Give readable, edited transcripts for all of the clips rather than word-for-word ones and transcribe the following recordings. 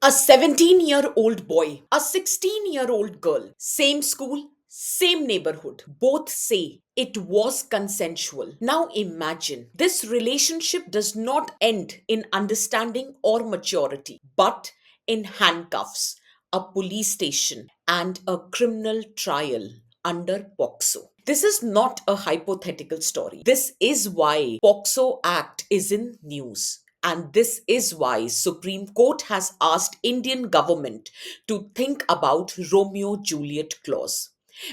A 17-year-old boy, a 16-year-old girl, same school, same neighborhood. Both say it was consensual. Now imagine this relationship does not end in understanding or maturity, but in handcuffs, a police station, and a criminal trial under POCSO. This is not a hypothetical story. This is why POCSO Act is in news. And this is why Supreme Court has asked Indian government to think about Romeo Juliet clause.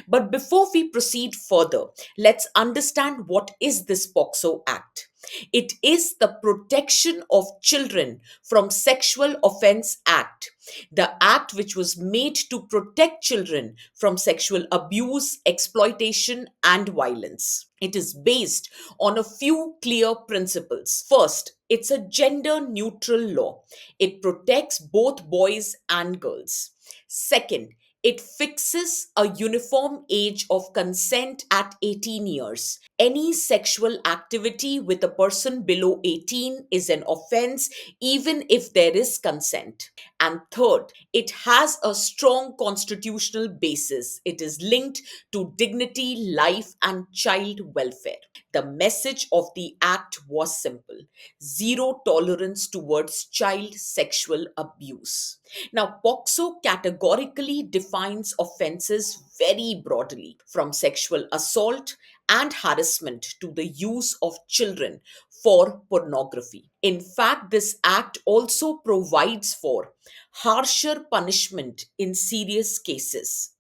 But before we proceed further, let's understand what is this POCSO Act. It is the Protection of Children from Sexual Offense Act, the act which was made to protect children from sexual abuse, exploitation, and violence. It is based on a few clear principles. First, it's a gender neutral law. It protects both boys and girls. Second, it fixes a uniform age of consent at 18 years. Any sexual activity with a person below 18 is an offense, even if there is consent. And third, it has a strong constitutional basis. It is linked to dignity, life, and child welfare. The message of the act was simple: zero tolerance towards child sexual abuse. Now, POCSO categorically defines offenses very broadly, from sexual assault and harassment to the use of children for pornography. In fact, this act also provides for harsher punishment in serious cases.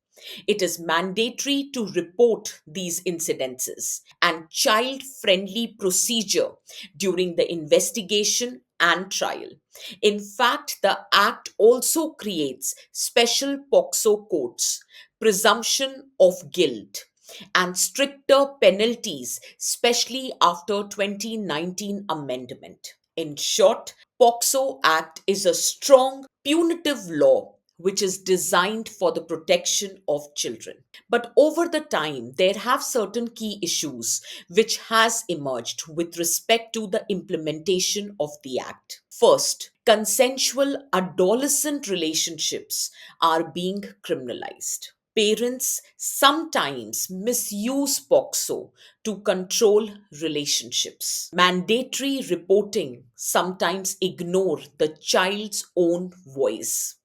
It is mandatory to report these incidences and child friendly procedure during the investigation and trial. In fact, the Act also creates special POCSO courts, presumption of guilt, and stricter penalties, especially after 2019 amendment. In short, POCSO Act is a strong punitive law which is designed for the protection of children. But over the time, there have certain key issues which has emerged with respect to the implementation of the act. First, consensual adolescent relationships are being criminalized. Parents sometimes misuse POCSO to control relationships. Mandatory reporting sometimes ignore the child's own voice.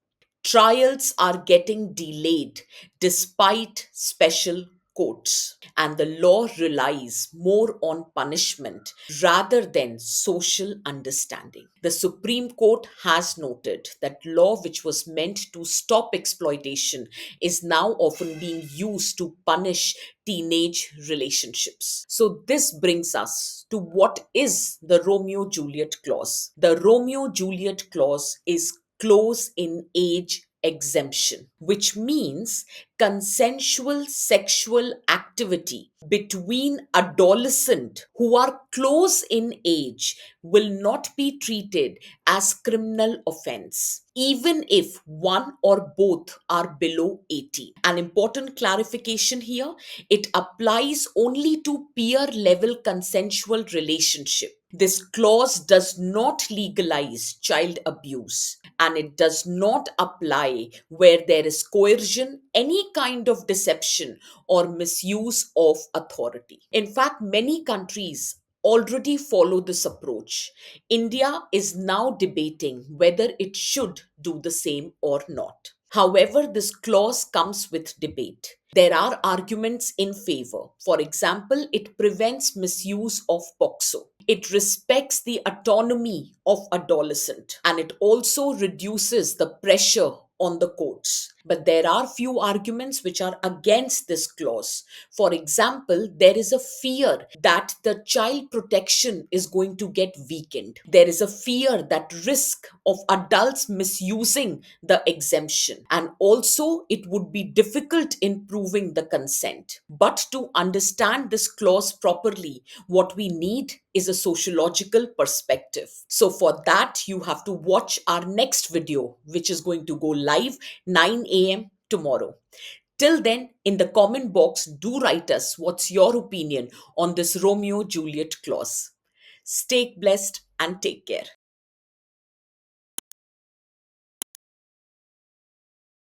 Trials are getting delayed despite special courts, and the law relies more on punishment rather than social understanding. The Supreme Court has noted that law which was meant to stop exploitation is now often being used to punish teenage relationships. So this brings us to what is the Romeo Juliet clause. The Romeo Juliet clause is clause in age exemption, which means consensual sexual activity between adolescents who are close in age will not be treated as criminal offense even if one or both are below 18. An important clarification here: it applies only to peer level consensual relationship. This clause does not legalize child abuse, and it does not apply where there is coercion, any kind of deception, or misuse of authority. In fact, many countries already follow this approach. India is now debating whether it should do the same or not. However, this clause comes with debate. There are arguments in favor. For example, it prevents misuse of POCSO. It respects the autonomy of adolescent, and it also reduces the pressure on the courts. But there are few arguments which are against this clause. For example, there is a fear that the child protection is going to get weakened. There is a fear that risk of adults misusing the exemption, and also it would be difficult in proving the consent. But to understand this clause properly, what we need is a sociological perspective. So for that, you have to watch our next video, which is going to go live 9 a.m. tomorrow. Till then, in the comment box, do write us what's your opinion on this Romeo Juliet clause. Stay blessed and take care.